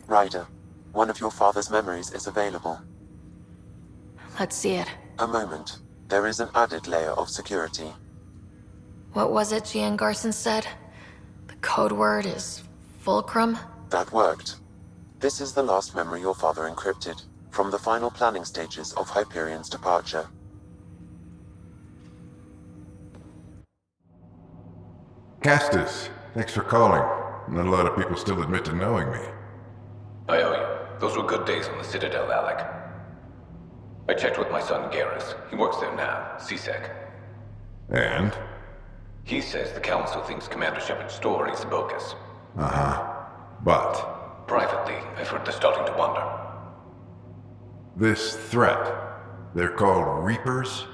Ryder, one of your father's memories is available. Let's see it. A moment. There is an added layer of security. What was it Gian Garson said? The code word is fulcrum? That worked. This is the last memory your father encrypted, from the final planning stages of Hyperion's departure. Castus, thanks for calling. Not a lot of people still admit to knowing me. I owe you. Those were good days on the Citadel, Alec. I checked with my son Garrus. He works there now, CSEC. And? He says the Council thinks Commander Shepard's story is bogus. But? Privately, I've heard they're starting to wonder. This threat, they're called Reapers?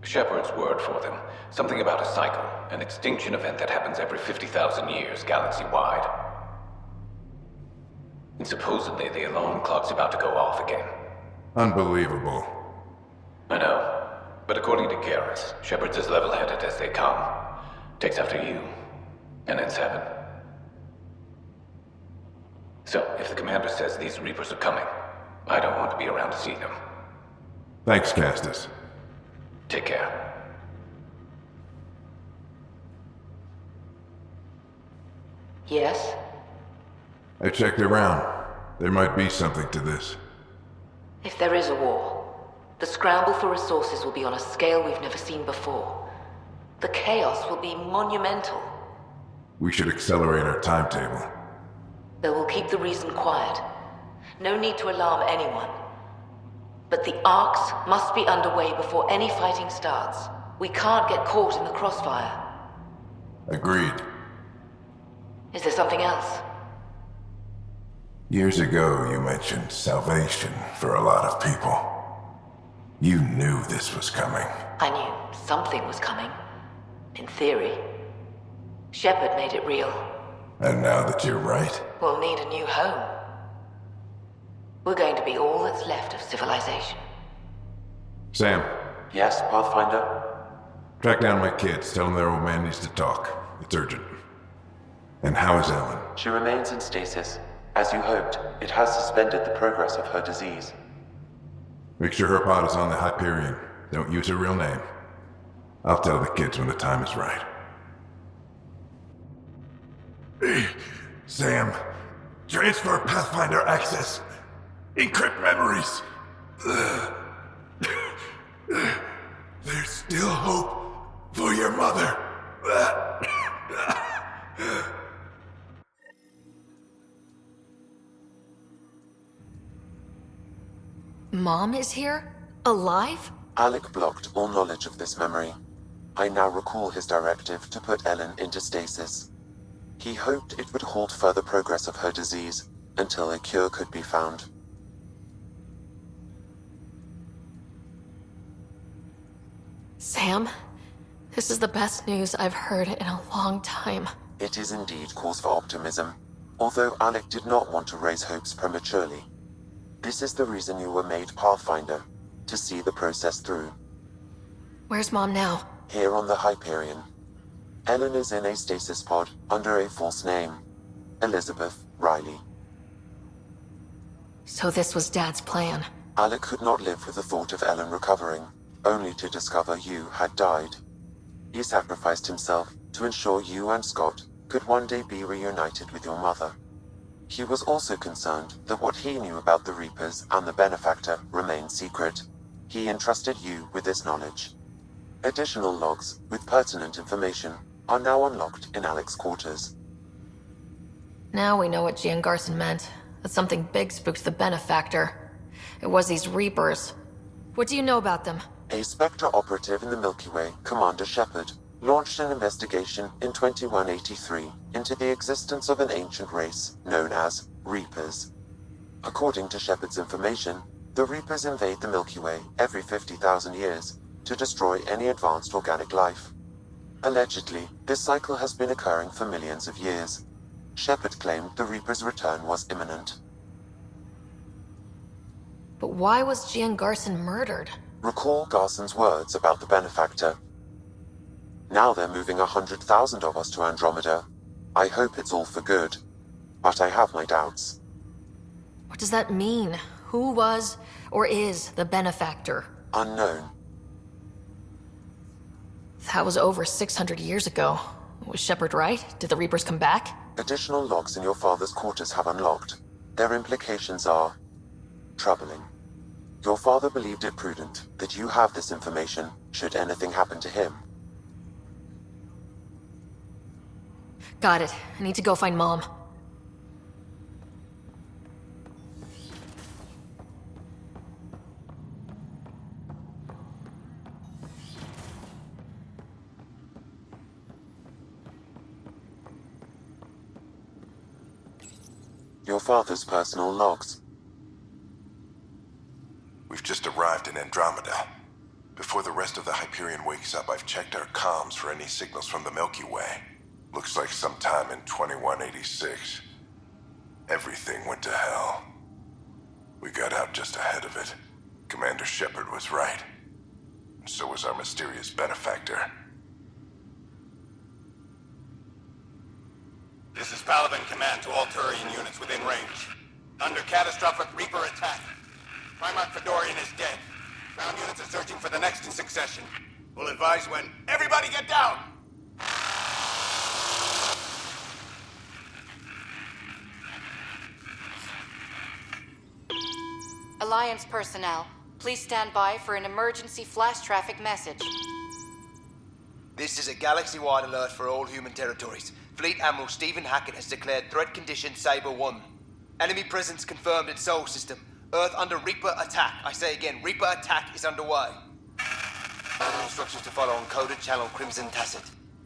Shepard's word for them. Something about a cycle, an extinction event that happens every 50,000 years, galaxy-wide. And supposedly the alarm clock's about to go off again. Unbelievable. I know. But according to Garrus, Shepard's as level-headed as they come. Takes after you. And then 7. So, if the commander says these Reapers are coming, I don't want to be around to see them. Thanks, Castus. Take care. Yes? I checked around. There might be something to this. If there is a war, the scramble for resources will be on a scale we've never seen before. The chaos will be monumental. We should accelerate our timetable. They will keep the reason quiet. No need to alarm anyone. But the arcs must be underway before any fighting starts. We can't get caught in the crossfire. Agreed. Is there something else? Years ago, you mentioned salvation for a lot of people. You knew this was coming. I knew something was coming. In theory. Shepard made it real. And now that you're right, We'll need a new home. We're going to be all that's left of civilization. Sam, Yes, Pathfinder? track down my kids. Tell them their old man needs to talk. It's urgent. And how is Ellen? She remains in stasis. As you hoped, it has suspended the progress of her disease. Make sure her pod is on the Hyperion. Don't use her real name. I'll tell the kids when the time is right. Sam, transfer Pathfinder access. Encrypt memories. There's still hope for your mother. Mom is here? Alive? Alec blocked all knowledge of this memory. I now recall his directive to put Ellen into stasis. He hoped it would halt further progress of her disease until a cure could be found. Sam, this is the best news I've heard in a long time. It is indeed cause for optimism, although Alec did not want to raise hopes prematurely. This is the reason you were made Pathfinder, to see the process through. Where's Mom now? Here on the Hyperion. Ellen is in a stasis pod under a false name. Elizabeth Riley. So this was Dad's plan. Alec could not live with the thought of Ellen recovering, only to discover you had died. He sacrificed himself to ensure you and Scott could one day be reunited with your mother. He was also concerned that what he knew about the Reapers and the Benefactor remained secret. He entrusted you with this knowledge. Additional logs with pertinent information are now unlocked in Alec's quarters. Now we know what Gian Garson meant. That something big spooked the Benefactor. It was these Reapers. What do you know about them? A Spectre operative in the Milky Way, Commander Shepard, launched an investigation in 2183 into the existence of an ancient race known as Reapers. According to Shepard's information, the Reapers invade the Milky Way every 50,000 years to destroy any advanced organic life. Allegedly, this cycle has been occurring for millions of years. Shepard claimed the Reapers' return was imminent. But why was Gian Garson murdered? Recall Garson's words about the Benefactor. Now they're moving 100,000 of us to Andromeda. I hope it's all for good, but I have my doubts. What does that mean? Who was or is the benefactor? Unknown. That was over 600 years ago. Was Shepard right? Did the Reapers come back? Additional logs in your father's quarters have unlocked. Their implications are troubling. Your father believed it prudent that you have this information should anything happen to him. Got it. I need to go find Mom. Your father's personal logs. We've just arrived in Andromeda. Before the rest of the Hyperion wakes up, I've checked our comms for any signals from the Milky Way. Looks like sometime in 2186. Everything went to hell. We got out just ahead of it. Commander Shepard was right. And so was our mysterious benefactor. This is Paladin Command to all Turian units within range. Under catastrophic Reaper attack. Primarch Fedorian is dead. Ground units are searching for the next in succession. We'll advise when. Everybody get down! Alliance personnel, please stand by for an emergency flash traffic message. This is a galaxy-wide alert for all human territories. Fleet Admiral Stephen Hackett has declared threat condition Saber 1. Enemy presence confirmed in Sol System. Earth under Reaper attack. I say again, Reaper attack is underway. Instructions to follow on coded channel Crimson Tacit.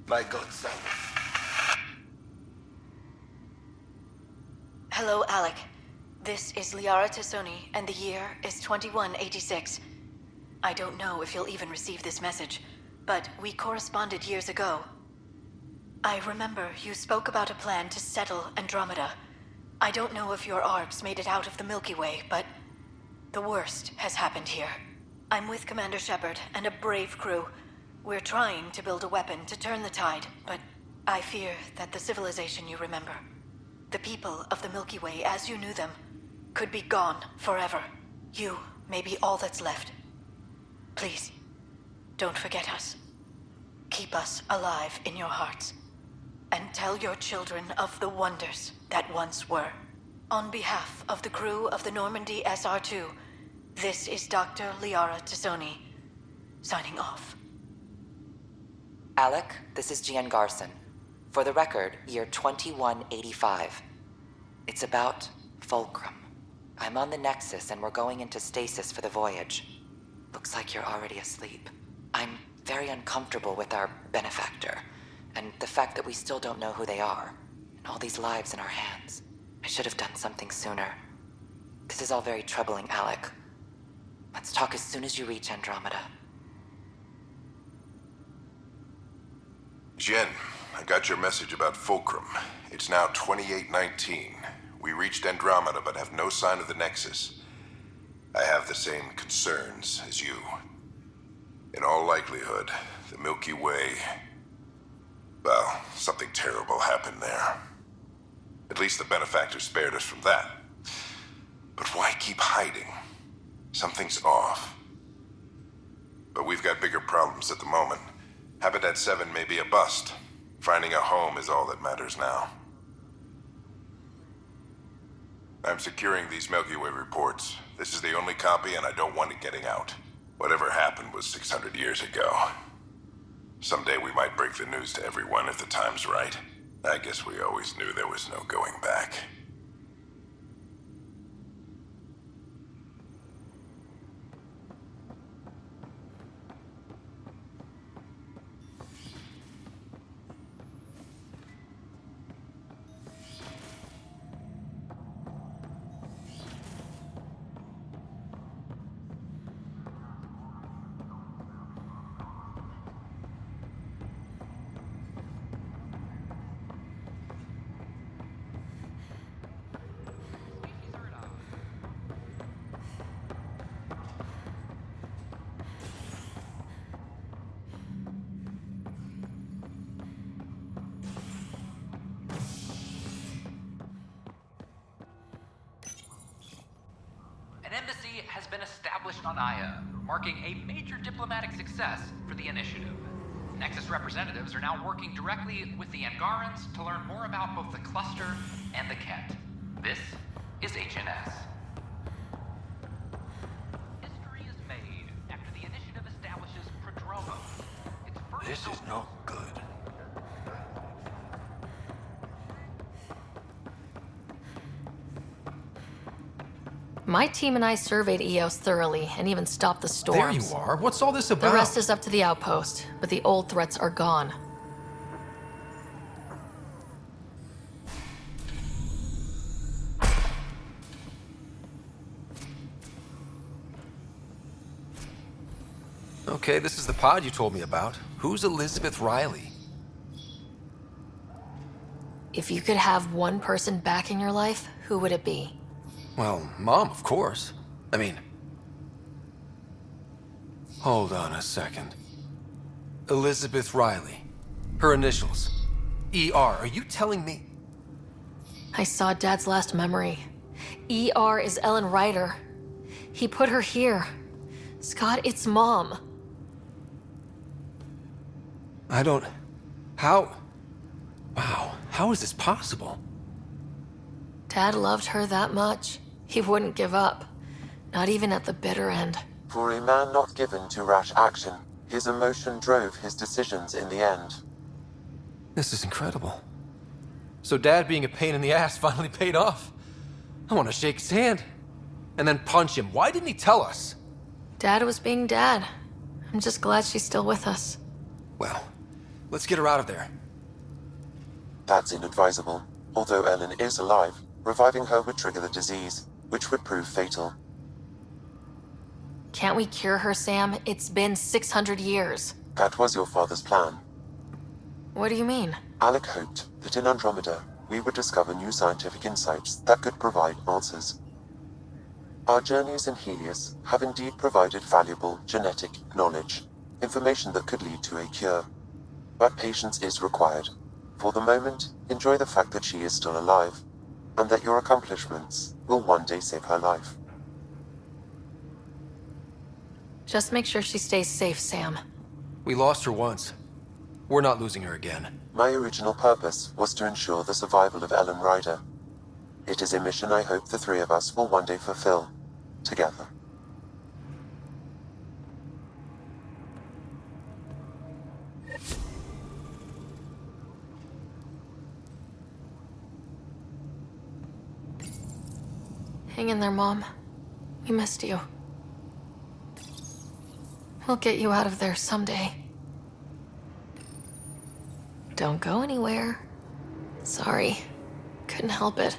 May God save us. Hello, Alec. This is Liara Tassoni, and the year is 2186. I don't know if you'll even receive this message, but we corresponded years ago. I remember you spoke about a plan to settle Andromeda. I don't know if your arcs made it out of the Milky Way, but the worst has happened here. I'm with Commander Shepard and a brave crew. We're trying to build a weapon to turn the tide, but I fear that the civilization you remember, the people of the Milky Way as you knew them, could be gone forever. You may be all that's left. Please, don't forget us. Keep us alive in your hearts. And tell your children of the wonders that once were. On behalf of the crew of the Normandy SR2, this is Dr. Liara Tassoni, signing off. Alec, this is Gian Garson. For the record, year 2185. It's about Fulcrum. I'm on the Nexus and we're going into stasis for the voyage. Looks like you're already asleep. I'm very uncomfortable with our benefactor, and the fact that we still don't know who they are, and all these lives in our hands. I should have done something sooner. This is all very troubling, Alec. Let's talk as soon as you reach Andromeda. Jen, I got your message about Fulcrum. It's now 2819. We reached Andromeda but have no sign of the Nexus. I have the same concerns as you. In all likelihood, the Milky Way... well, something terrible happened there. At least the benefactor spared us from that. But why keep hiding? Something's off. But we've got bigger problems at the moment. Habitat 7 may be a bust. Finding a home is all that matters now. I'm securing these Milky Way reports. This is the only copy and I don't want it getting out. Whatever happened was 600 years ago. Someday we might break the news to everyone if the time's right. I guess we always knew there was no going back. been established on Aya, marking a major diplomatic success for the initiative. Nexus representatives are now working directly with the Angarans to learn more about both the cluster and the Kent. This is HNS. History is made after the initiative establishes Prodromo. This is no good. My team and I surveyed Eos thoroughly and even stopped the storms. There you are. What's all this about? The rest is up to the outpost, but the old threats are gone. Okay, this is the pod you told me about. Who's Elizabeth Riley? If you could have one person back in your life, who would it be? Well, Mom, of course. I mean... Hold on a second. Elizabeth Riley. Her initials. ER. Are you telling me... I saw Dad's last memory. ER is Ellen Ryder. He put her here. Scott, it's Mom. I don't... How... Wow, how is this possible? Dad loved her that much. He wouldn't give up. Not even at the bitter end. For a man not given to rash action, his emotion drove his decisions in the end. This is incredible. So Dad being a pain in the ass finally paid off. I want to shake his hand. And then punch him. Why didn't he tell us? Dad was being Dad. I'm just glad she's still with us. Well, let's get her out of there. That's inadvisable. Although Ellen is alive, reviving her would trigger the disease, which would prove fatal. Can't we cure her, Sam? It's been 600 years. That was your father's plan. What do you mean? Alec hoped that in Andromeda, we would discover new scientific insights that could provide answers. Our journeys in Helios have indeed provided valuable genetic knowledge, information that could lead to a cure. But patience is required. For the moment, enjoy the fact that she is still alive, and that your accomplishments will one day save her life. Just make sure she stays safe, Sam. We lost her once. We're not losing her again. My original purpose was to ensure the survival of Ellen Ryder. It is a mission I hope the three of us will one day fulfill, together. Hang in there, Mom. We missed you. We'll get you out of there someday. Don't go anywhere. Sorry. Couldn't help it.